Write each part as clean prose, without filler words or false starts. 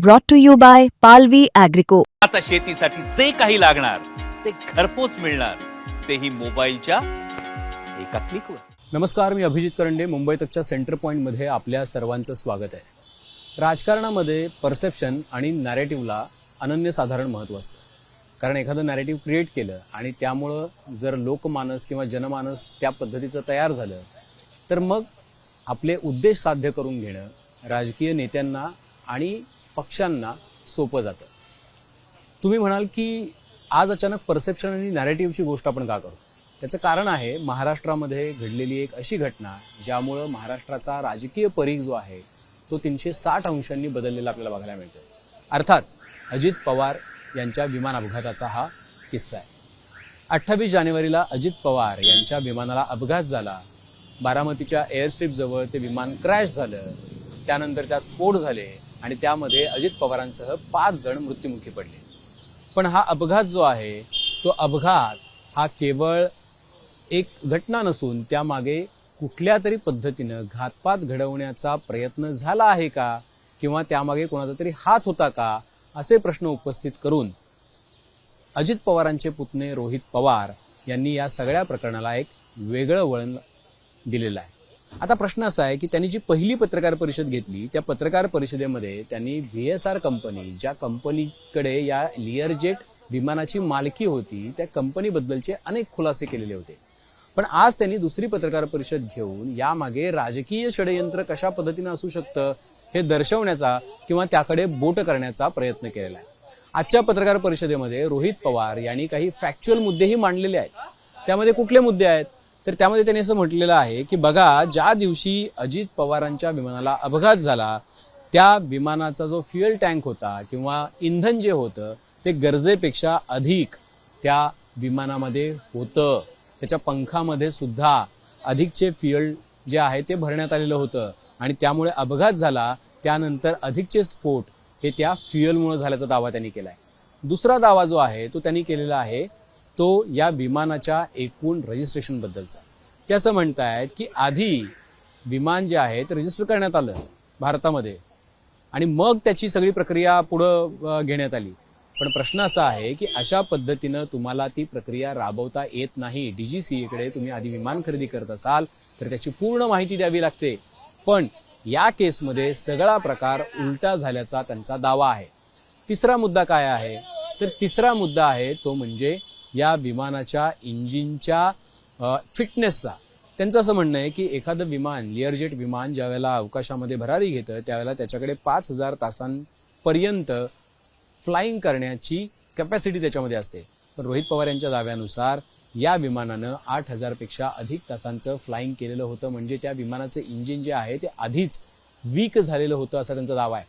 brought to you by Palvi Agrico. आता शेतीसाठी जे काही लागणार ते घरपोच मिळणार, तेही मोबाईलच्या एका क्लिकवर. नमस्कार, मी अभिजित करंडे. मुंबई तकच्या सेंटर पॉईंटमध्ये आपल्या सर्वांचं स्वागत आहे. राजकारणामध्ये परसेप्शन आणि नॅरेटिव्हला अनन्यसाधारण महत्त्व असतं. कारण एखादं नॅरेटिव्ह क्रिएट केलं आणि त्यामुळं जर लोकमानस किंवा जनमानस त्या पद्धतीचं तयार झालं तर मग आपले उद्देश साध्य करून घेणं राजकीय नेत्यांना आणि पक्षांना सोपं जातं. तुम्ही म्हणाल की आज अचानक परसेप्शन आणि नॅरेटिव्हची गोष्ट आपण का करू? त्याचं कारण आहे महाराष्ट्रामध्ये घडलेली एक अशी घटना ज्यामुळं महाराष्ट्राचा राजकीय परीघ जो आहे तो 360 अंशांनी बदललेला आपल्याला बघायला मिळतो. अर्थात अजित पवार यांच्या विमान अपघाताचा हा किस्सा आहे. 28 जानेवारीला अजित पवार यांच्या विमानाला अपघात झाला. बारामतीच्या एअरस्ट्रीप जवळ ते विमान क्रॅश झालं. त्यानंतर त्यात स्फोट झाले आणि त्यामध्ये अजित पवारांसह 5 जण मृत्युमुखी पडले. पण हा अपघात जो आहे तो अपघात हा केवळ एक घटना नसून त्यामागे कुठल्या तरी पद्धतीनं घातपात घडवण्याचा प्रयत्न झाला आहे का किंवा त्यामागे कोणाचा तरी हात होता का असे प्रश्न उपस्थित करून अजित पवारांचे पुतणे रोहित पवार यांनी या सगळ्या प्रकरणाला एक वेगळं वळण दिलेलं आहे. आता प्रश्न असा आहे की त्यांनी जी पहिली पत्रकार परिषद घेतली त्या पत्रकार परिषदेमध्ये त्यांनी VSR कंपनी, ज्या कंपनीकडे या लिअरजेट विमानाची मालकी होती, त्या कंपनीबद्दलचे अनेक खुलासे केलेले होते. पण आज त्यांनी दुसरी पत्रकार परिषद घेऊन यामागे राजकीय षडयंत्र कशा पद्धतीनं असू शकतं हे दर्शवण्याचा किंवा त्याकडे बोट करण्याचा प्रयत्न केलेला आहे. आजच्या पत्रकार परिषदेमध्ये रोहित पवार यांनी काही फॅक्च्युअल मुद्देही मांडलेले आहेत. त्यामध्ये कुठले मुद्दे आहेत तर त्यामध्ये त्यांनी असं म्हटलेलं आहे की बघा, ज्या दिवशी अजित पवारांच्या विमानाला अपघात झाला त्या विमानाचा जो फ्युएल टँक होता किंवा इंधन जे होतं ते गरजेपेक्षा अधिक त्या विमानामध्ये होतं. त्याच्या पंखामध्ये सुद्धा अधिकचे फ्युएल जे आहे ते भरण्यात आलेलं होतं आणि त्यामुळे अपघात झाला. त्यानंतर अधिकचे स्फोट हे त्या फ्युएलमुळे झाल्याचा दावा त्यांनी केलाय. दुसरा दावा जो आहे तो त्यांनी केलेला आहे तो या विमानाच्या एकूण रजिस्ट्रेशन बद्दलचा. ते असं म्हणतायत की आधी विमान जे आहे ते रजिस्टर करण्यात आलं भारतामध्ये आणि मग त्याची सगळी प्रक्रिया पुढं घेण्यात आली. पण प्रश्न असा आहे की अशा पद्धतीनं तुम्हाला ती प्रक्रिया राबवता येत नाही. DGCA कडे तुम्ही आधी विमान खरेदी करत असाल तर त्याची पूर्ण माहिती द्यावी लागते. पण या केसमध्ये सगळा प्रकार उलटा झाल्याचा त्यांचा दावा आहे. तिसरा मुद्दा काय आहे तर तिसरा मुद्दा आहे तो म्हणजे या विमानाच्या इंजिनच्या फिटनेसचा. त्यांचं असं म्हणणं आहे की एखादं विमान, लिअरजेट विमान ज्या वेळेला अवकाशामध्ये भरारी घेतं त्यावेळेला त्याच्याकडे 5000 तासांपर्यंत फ्लाईंग करण्याची कॅपॅसिटी त्याच्यामध्ये असते. पण रोहित पवार यांच्या दाव्यानुसार या विमानानं 8000 पेक्षा अधिक तासांचं फ्लाईंग केलेलं होतं. म्हणजे त्या विमानाचं इंजिन जे आहे ते आधीच वीक झालेलं होतं असा त्यांचा दावा आहे.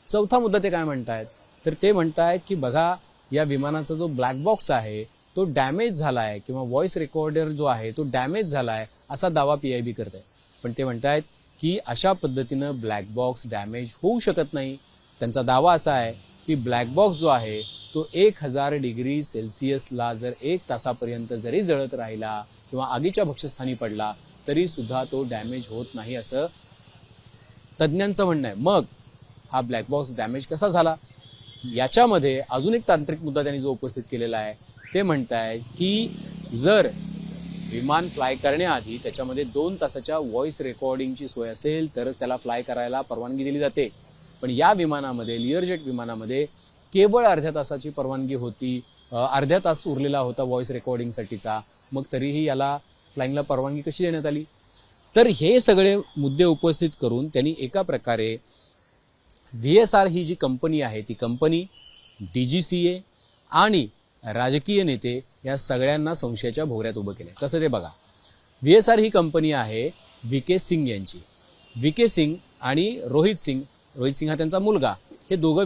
चौथा मुद्दा ते काय म्हणतायत तर ते म्हणतायत की बघा, या विमानाचा जो ब्लॅक बॉक्स आहे तो डॅमेज झाला आहे किंवा व्हॉइस रेकॉर्डर जो आहे तो डॅमेज झाला आहे असा दावा PIB करत आहे. पण ते म्हणतायत की अशा पद्धतीनं ब्लॅक बॉक्स डॅमेज होऊ शकत नाही. त्यांचा दावा असा आहे की ब्लॅक बॉक्स जो आहे तो 1000 डिग्री सेल्सिअसला जर 1 तासापर्यंत जरी जळत राहिला किंवा आगीच्या भक्षस्थानी पडला तरी सुद्धा तो डॅमेज होत नाही असं तज्ज्ञांचं म्हणणं आहे. मग हा ब्लॅक बॉक्स डॅमेज कसा झाला याच्यामध्ये अजून एक तांत्रिक मुद्दा त्यांनी जो उपस्थित केलेला आहे ते म्हणताय की जर विमान फ्लाय करण्याआधी त्याच्यामध्ये 2 तासाच्या व्हॉइस रेकॉर्डिंगची सोय असेल तरच त्याला फ्लाय करायला परवानगी दिली जाते. पण या विमानामध्ये, लिअरजेट विमानामध्ये केवळ अर्ध्या तासाची परवानगी होती. अर्ध्या तास उरलेला होता व्हॉइस रेकॉर्डिंगसाठीचा. मग तरीही याला फ्लाईंगला परवानगी कशी देण्यात आली? तर हे सगळे मुद्दे उपस्थित करून त्यांनी एका प्रकारे VSR ही जी कंपनी आहे ती कंपनी, DGCA आणि राजकीय नेते या सगळ्यांना संशयाच्या भोवऱ्यात उभं केलं. कसं ते बघा, VSR ही कंपनी आहे VK सिंग यांची. VK सिंग आणि रोहित सिंग हा त्यांचा मुलगा, हे दोघं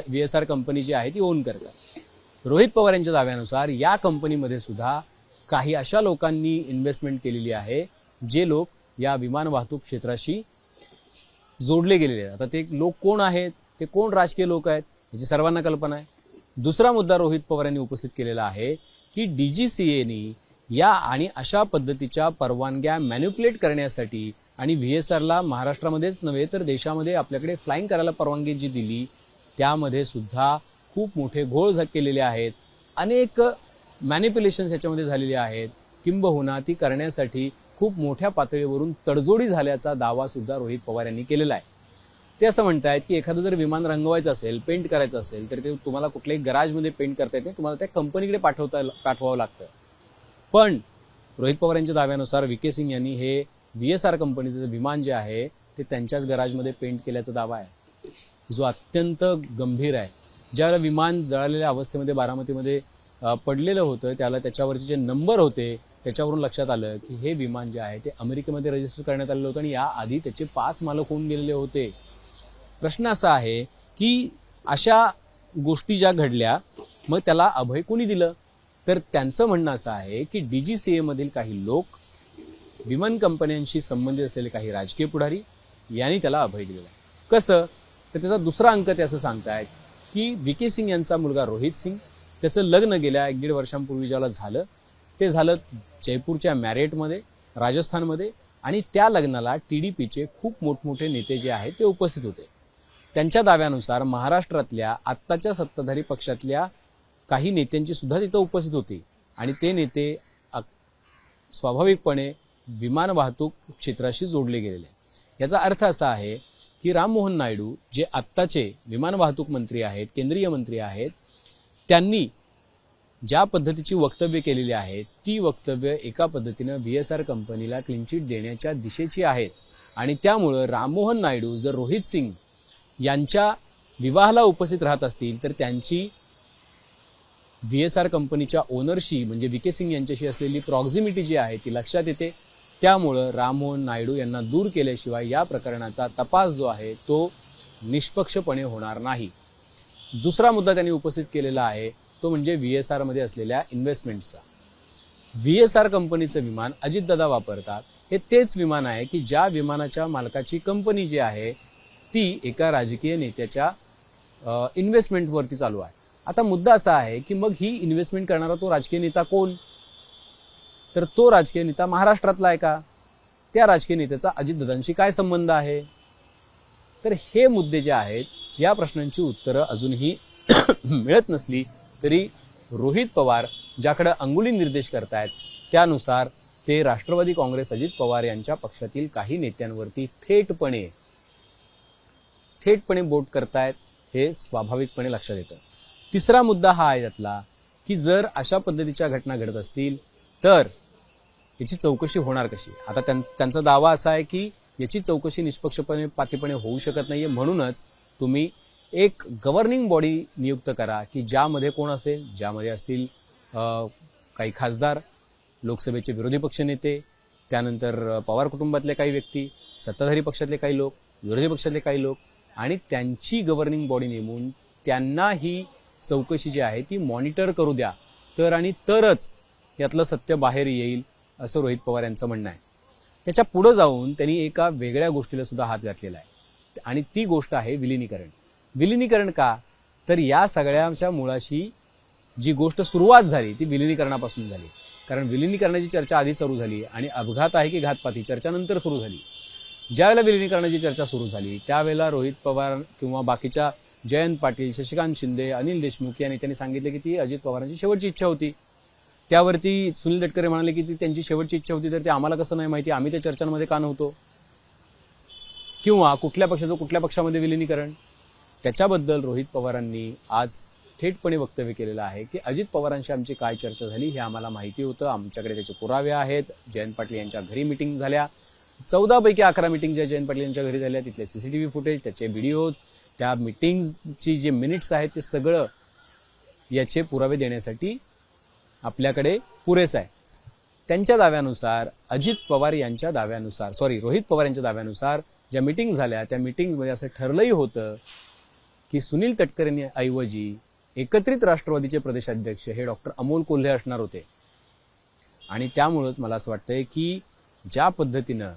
VSR कंपनी जी आहे ती ओन करतात. रोहित पवार यांच्या दाव्यानुसार या कंपनीमध्ये सुद्धा काही अशा लोकांनी इन्व्हेस्टमेंट केलेली आहे जे लोक या विमान वाहतूक क्षेत्राशी जोडले गेलेले आहेत. आता ते लोक कोण आहेत, ते कोण राजकीय लोक आहेत याची सर्वांना कल्पना आहे. दुसरा मुद्दा रोहित पवार यांनी उपस्थित केलेला आहे की DGCAनी या आणि अशा पद्धतीच्या परवानग्या मॅन्युप्युलेट करण्यासाठी आणि VSRला महाराष्ट्रामध्येच नव्हे तर देशामध्ये आपल्याकडे फ्लाईंग करायला परवानगी जी दिली त्यामध्ये सुद्धा खूप मोठे घोळ केलेले आहेत. अनेक मॅनिप्युलेशन्स याच्यामध्ये झालेले आहेत. किंबहुना ती करण्यासाठी खूप मोठ्या पातळीवरून तडजोडी झाल्याचा दावा सुद्धा रोहित पवार यांनी केलेला आहे. ते असं म्हणतायत की एखादं जर विमान रंगवायचं असेल, पेंट करायचं असेल, तर ते तुम्हाला कुठल्याही गराजमध्ये पेंट करता येत नाही, तुम्हाला त्या कंपनीकडे पाठवावं लागतं. पण रोहित पवार यांच्या दाव्यानुसार व्ही.के. सिंग यांनी हे VSR कंपनीचं विमान जे आहे ते त्यांच्याच गराजमध्ये पेंट केल्याचा दावा आहे, जो अत्यंत गंभीर आहे. ज्यावेळेला विमान जळालेल्या अवस्थेमध्ये बारामतीमध्ये पडलेलं होतं, त्याला त्याच्यावरचे जे नंबर होते त्याच्यावरून लक्षात आलं की हे विमान जे आहे ते अमेरिकेमध्ये रजिस्टर करण्यात आलेलं होतं आणि याआधी त्याचे 5 मालक होऊन गेलेले होते. प्रश्न असा आहे की अशा गोष्टी ज्या घडल्या, मग त्याला अभय कोणी दिलं? तर त्यांचं म्हणणं असं आहे की DGCA मधील काही लोक, विमान कंपन्यांशी संबंधित असलेले काही राजकीय पुढारी यांनी त्याला अभय दिलेलं आहे. कसं? तर त्याचा दुसरा अंक ते असं सांगतायत की व्ही.के. सिंग यांचा मुलगा रोहित सिंग, त्याचं लग्न गेल्या 1-1.5 वर्षांपूर्वी ज्याला झालं ते झालं जयपूरच्या मॅरियटमध्ये, राजस्थानमध्ये, आणि त्या लग्नाला TDPचे खूप मोठमोठे नेते जे आहेत ते उपस्थित होते. त्यांच्या दाव्यानुसार महाराष्ट्रातल्या आत्ताच्या सत्ताधारी पक्षातल्या काही नेत्यांची सुद्धा तिथं उपस्थित होती आणि ते नेते स्वाभाविकपणे विमान वाहतूक क्षेत्राशी जोडले गेलेले. याचा अर्थ असा आहे की राममोहन नायडू जे आत्ताचे विमान वाहतूक मंत्री आहेत, केंद्रीय मंत्री आहेत, त्यांनी ज्या पद्धतीची वक्तव्य केलेली आहेत ती वक्तव्य एका पद्धतीनं VSR कंपनीला क्लीन चिट देण्याच्या दिशेची आहेत. आणि त्यामुळं राममोहन नायडू जर रोहित सिंग यांच्या विवाहाला उपस्थित राहत असतील तर त्यांची VSR कंपनीच्या ओनरशी म्हणजे व्ही.के. सिंग यांच्याशी असलेली प्रॉक्झिमिटी जी आहे ती लक्षात येते. त्यामुळं राममोहन नायडू यांना दूर केल्याशिवाय या प्रकरणाचा तपास जो आहे तो निष्पक्षपणे होणार नाही. दुसरा मुद्दा त्यांनी उपस्थित केलेला आहे तो म्हणजे VSR मध्ये असलेल्या इन्व्हेस्टमेंटचा. VSR कंपनीचं विमान अजितदादा वापरतात, हे तेच विमान आहे की ज्या विमानाच्या मालकाची कंपनी जी आहे ती एका राजकीय नेत्याच्या इन्व्हेस्टमेंटवरती चालू आहे. आता मुद्दा असा आहे की मग ही इन्व्हेस्टमेंट करणारा तो राजकीय नेता कोण? तर तो राजकीय नेता महाराष्ट्रातला आहे का? त्या राजकीय नेत्याचा अजितदादांशी काय संबंध आहे? तर हे मुद्दे जे आहेत या प्रश्नांची उत्तरं अजूनही मिळत नसली तरी रोहित पवार ज्याकडे अंगुली निर्देश करतायत त्यानुसार ते राष्ट्रवादी काँग्रेस अजित पवार यांच्या पक्षातील काही नेत्यांवरती थेटपणे बोट करतायत, हे स्वाभाविकपणे लक्षात येतं. तिसरा मुद्दा हा आहे त्यातला की जर अशा पद्धतीच्या घटना घडत असतील तर याची चौकशी होणार कशी? आता त्यांचा दावा असा आहे की याची चौकशी निष्पक्षपणे पातीपणे होऊ शकत नाहीये, म्हणूनच तुम्ही एक गव्हर्निंग बॉडी नियुक्त करा की ज्यामध्ये कोण असेल, ज्यामध्ये असतील काही खासदार, लोकसभेचे विरोधी पक्षनेते, त्यानंतर पवार कुटुंबातले काही व्यक्ती, सत्ताधारी पक्षातले काही लोक, विरोधी पक्षातले काही लोक, आणि त्यांची गव्हर्निंग बॉडी नेमून त्यांना ही चौकशी जी आहे ती मॉनिटर करू द्या, तरच यातलं सत्य बाहेर येईल असं रोहित पवार यांचं म्हणणं आहे. त्याच्या पुढे जाऊन त्यांनी एका वेगळ्या गोष्टीला सुद्धा हात घातलेला आहे आणि ती गोष्ट आहे विलिनीकरण. विलिनीकरण का? तर या सगळ्याच्या मुळाशी जी गोष्ट सुरुवात झाली ती विलिनीकरणापासून झाली. कारण विलिनीकरणाची चर्चा आधी सुरू झाली आणि अपघात आहे की घातपाती चर्चा नंतर सुरू झाली. ज्यावेळेला विलिनीकरणाची चर्चा सुरू झाली त्यावेळेला रोहित पवार किंवा बाकीच्या जयंत पाटील, शशिकांत शिंदे, अनिल देशमुख या नेत्यांनी सांगितले की ती अजित पवारांची शेवटची इच्छा होती. त्यावरती सुनील तटकरे म्हणाले की ती त्यांची शेवटची इच्छा होती तर ते आम्हाला कसं नाही माहिती, आम्ही त्या चर्चांमध्ये का नव्हतो, किंवा कुठल्या पक्षाचं कुठल्या पक्षामध्ये विलिनीकरण. त्याच्याबद्दल रोहित पवारांनी आज थेटपणे वक्तव्य केलेलं आहे की अजित पवारांशी आमची काय चर्चा झाली हे आम्हाला माहिती होतं, आमच्याकडे त्याचे पुरावे आहेत. जयंत पाटील यांच्या घरी मिटिंग झाल्या, 14 पैकी 11 मिटिंग ज्या जयंत पाटील यांच्या घरी झाल्या तिथले CCTV फुटेज, त्याचे व्हिडिओज, त्या मिटिंगची जे मिनिट्स आहेत ते सगळं याचे पुरावे देण्यासाठी आपल्याकडे पुरेसं आहे. त्यांच्या दाव्यानुसार रोहित पवार यांच्या दाव्यानुसार ज्या मिटिंग झाल्या त्या मिटिंगमध्ये असं ठरलंही होतं की सुनील तटकरेंऐवजी एकत्रित राष्ट्रवादीचे प्रदेशाध्यक्ष हे डॉक्टर अमोल कोल्हे असणार होते. आणि त्यामुळंच मला असं वाटतंय की ज्या पद्धतीनं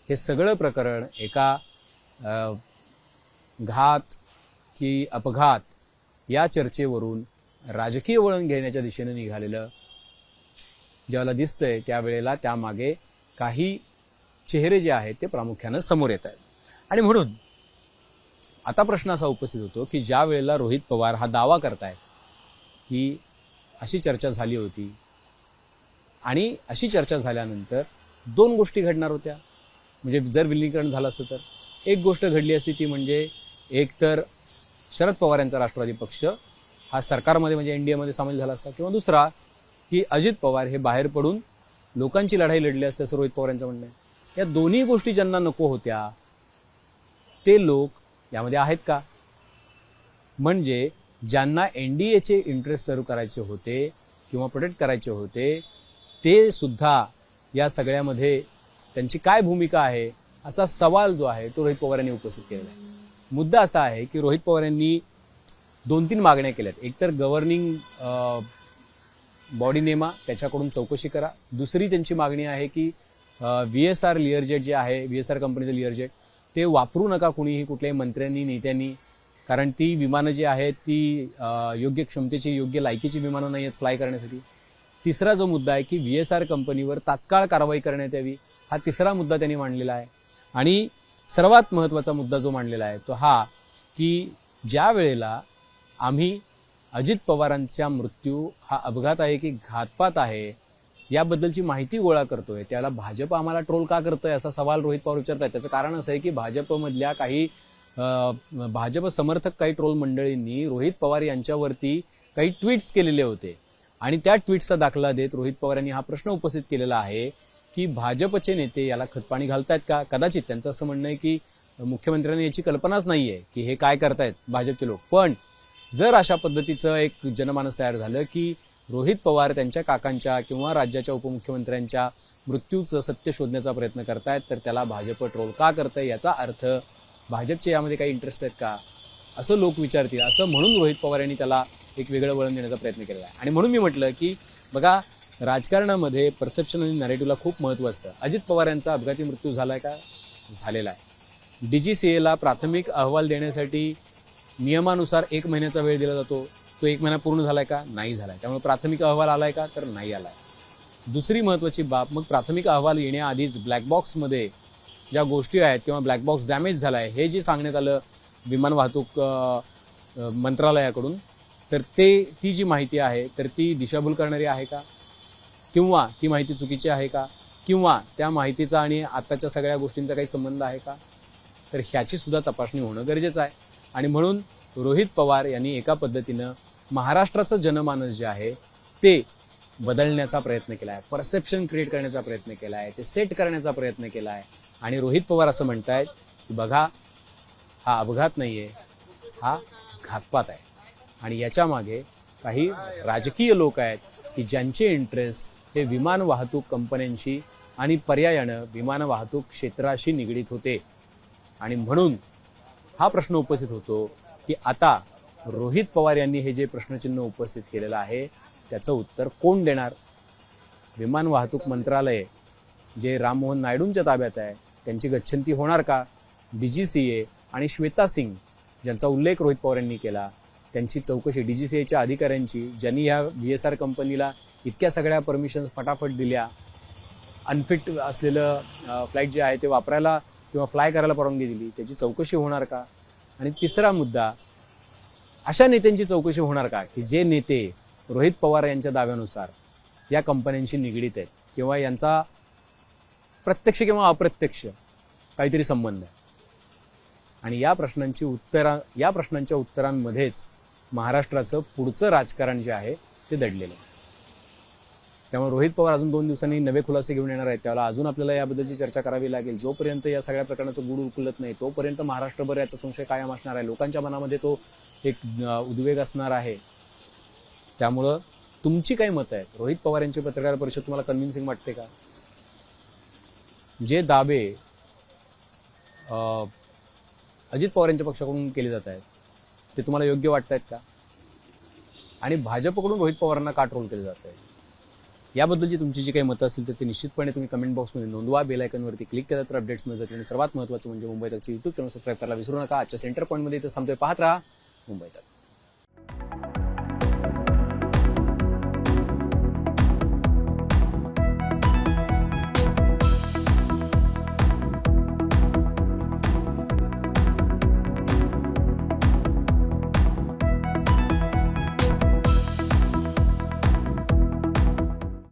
हे सगळं प्रकरण एका घात की अपघात या चर्चेवरून राजकीय वळण घेण्याच्या दिशेने निघालेलं ज्याला दिसतंय त्यावेळेला त्यामागे काही चेहरे जे आहेत ते प्रामुख्यानं समोर येत आहेत. आणि म्हणून आता प्रश्न असा उपस्थित होतो की ज्या वेळेला रोहित पवार हा दावा करतायत की अशी चर्चा झाली होती आणि अशी चर्चा झाल्यानंतर दोन गोष्टी घडणार होत्या, म्हणजे जर विलीनीकरण झालं असतं तर एक गोष्ट घडली असती ती म्हणजे एक तर शरद पवार यांचा राष्ट्रवादी पक्ष हा सरकारमध्ये म्हणजे एनडीएमध्ये सामील झाला असता, किंवा दुसरा की अजित पवार हे बाहेर पडून लोकांची लढाई लढली असते असं रोहित पवार यांचं म्हणणं आहे. या दोन्ही गोष्टी ज्यांना नको होत्या ते लोक यामध्ये आहेत का? म्हणजे ज्यांना एनडीएचे इंटरेस्ट सर्व करायचे होते किंवा प्रोटेक्ट करायचे होते ते सुद्धा या सगळ्यामध्ये त्यांची काय भूमिका आहे असा सवाल जो आहे तो रोहित पवार यांनी उपस्थित केलेला आहे. मुद्दा असा आहे की रोहित पवार यांनी 2-3 मागण्या केल्यात. एक तर गव्हर्निंग बॉडी नेमा त्याच्याकडून चौकशी करा. दुसरी त्यांची मागणी आहे की VSR लिअरजेट जे आहे, VSR कंपनीचं लिअरजेट ते वापरू नका कुणीही, कुठल्याही मंत्र्यांनी नेत्यांनी, कारण ती विमानं जी आहेत ती योग्य क्षमतेची योग्य लायकीची विमानं नाही आहेत फ्लाय करण्यासाठी. तिसरा जो मुद्दा आहे की VSR कंपनीवर तात्काळ कारवाई करण्यात यावी, हा तिसरा मुद्दा त्यांनी मांडलेला आहे. आणि सर्वात महत्त्वाचा मुद्दा जो मांडलेला आहे तो हा की ज्या वेळेला आम्ही अजित पवारांचा मृत्यू हा अपघात आहे की घातपात आहे याबद्दलची माहिती गोळा करतोय, त्याला भाजप आम्हाला ट्रोल का करतोय असा सवाल रोहित पवार विचारतायत. त्याचं कारण असं आहे की भाजपमधल्या काही भाजप समर्थक काही ट्रोल मंडळींनी रोहित पवार यांच्यावरती काही ट्विट्स केलेले होते आणि त्या ट्विट्सचा दाखला देत रोहित पवार यांनी हा प्रश्न उपस्थित केलेला आहे की भाजपचे नेते याला खतपाणी घालतायत का? कदाचित त्यांचं असं म्हणणं आहे की मुख्यमंत्र्यांनी याची कल्पनाच नाहीये की हे काय करतायत भाजपचे लोक. पण जर अशा पद्धतीचं एक जनमानस तयार झालं की रोहित पवार त्यांच्या काकांच्या किंवा राज्याच्या उपमुख्यमंत्र्यांच्या मृत्यूचं सत्य शोधण्याचा प्रयत्न करतायत तर त्याला भाजप ट्रोल का करतंय याचा अर्थ भाजपचे यामध्ये काही इंटरेस्ट आहेत का असं लोक विचारतील, असं म्हणून रोहित पवार यांनी त्याला एक वेगळं वळण देण्याचा प्रयत्न केलेला आहे. आणि म्हणून मी म्हटलं की बघा, राजकारणामध्ये परसेप्शन आणि नॅरेटिव्हला खूप महत्त्व असतं. अजित पवार यांचा अपघाती मृत्यू झालाय का? झालेला आहे. DGCAला प्राथमिक अहवाल देण्यासाठी नियमानुसार 1 महिन्याचा वेळ दिला जातो. तो 1 महिना पूर्ण झालाय का? नाही झालाय. त्यामुळे प्राथमिक अहवाल आलाय का? तर नाही आलाय. दुसरी महत्त्वाची बाब, मग प्राथमिक अहवाल येण्याआधीच ब्लॅक बॉक्समध्ये ज्या गोष्टी आहेत किंवा ब्लॅक बॉक्स डॅमेज झालाय हे जे सांगण्यात आलं विमान वाहतूक मंत्रालयाकडून, तर ती जी माहिती आहे तर ती दिशाभूल करणारी आहे का? किंवा ती माहिती चुकीची आहे का? किंवा त्या माहितीचा आणि आताच्या सगळ्या गोष्टींचा काही संबंध आहे का? तर ह्याची सुद्धा तपासणी होणं गरजेचं आहे. आणि म्हणून रोहित पवार यांनी एका पद्धतीनं महाराष्ट्राचं जनमानस जे आहे ते बदलण्याचा प्रयत्न केला आहे, परसेप्शन क्रिएट करण्याचा प्रयत्न केला आहे, ते सेट करण्याचा प्रयत्न केला आहे. आणि रोहित पवार असं म्हणतायत की बघा, हा अपघात नाहीये, हा घातपात आहे. आणि याच्या मागे काही राजकीय लोक आहेत की ज्यांचे इंटरेस्ट हे विमान वाहतूक कंपन्यांशी आणि पर्यायानं विमान वाहतूक क्षेत्राशी निगडीत होते. आणि म्हणून हा प्रश्न उपस्थित होतो की आता रोहित पवार यांनी हे जे प्रश्नचिन्ह उपस्थित केलेलं आहे त्याचं उत्तर कोण देणार? विमान वाहतूक मंत्रालय जे राममोहन नायडूंच्या ताब्यात आहे त्यांची गच्छंती होणार का? DGCA आणि श्वेता सिंग ज्यांचा उल्लेख रोहित पवार यांनी केला त्यांची चौकशी, DGCAच्या अधिकाऱ्यांची ज्यांनी ह्या VSR कंपनीला इतक्या सगळ्या परमिशन्स फटाफट दिल्या, अनफिट असलेलं फ्लाईट जे आहे ते वापरायला किंवा फ्लाय करायला परवानगी दिली, त्याची चौकशी होणार का? आणि तिसरा मुद्दा, अशा नेत्यांची चौकशी होणार का की जे नेते रोहित पवार यांच्या दाव्यानुसार या कंपन्यांशी निगडीत आहेत किंवा यांचा प्रत्यक्ष किंवा अप्रत्यक्ष काहीतरी संबंध आहे. आणि या प्रश्नांच्या उत्तरांमध्येच महाराष्ट्राचं पुढचं राजकारण जे आहे ते दडलेलं आहे. त्यामुळे रोहित पवार अजून 2 दिवसांनी नवे खुलासे घेऊन येणार आहेत. त्याला अजून आपल्याला याबद्दलची चर्चा करावी लागेल. जोपर्यंत या सगळ्या प्रकरणाचं गूढ उकलत नाही तोपर्यंत महाराष्ट्रभर याचा संशय कायम असणार आहे. लोकांच्या मनामध्ये तो एक उद्वेग असणार आहे. त्यामुळं तुमची काय मतं आहेत? रोहित पवार यांची पत्रकार परिषद तुम्हाला कन्व्हिन्सिंग वाटते का? जे दावे अजित पवार यांच्या पक्षाकडून केले जात आहेत ते तुम्हाला योग्य वाटत आहेत का? आणि भाजपकडून रोहित पवारांना का ट्रोल केले जात आहे याबद्दलची तुमची जी काही मतं असतील तर ते निश्चितपणे तुम्ही कमेंट बॉक्समध्ये नोंदवा. बेल आयकॉनवरती क्लिक केलं तर अपडेट्स मिळत जातील. आणि सर्वात महत्त्वाचं म्हणजे मुंबई तकचं YouTube चॅनल सबस्क्राईब करायला विसरू नका. आजच्या सेंटर पॉईंटमध्ये इथं थांबतोय. पाहत राहा मुंबई तक.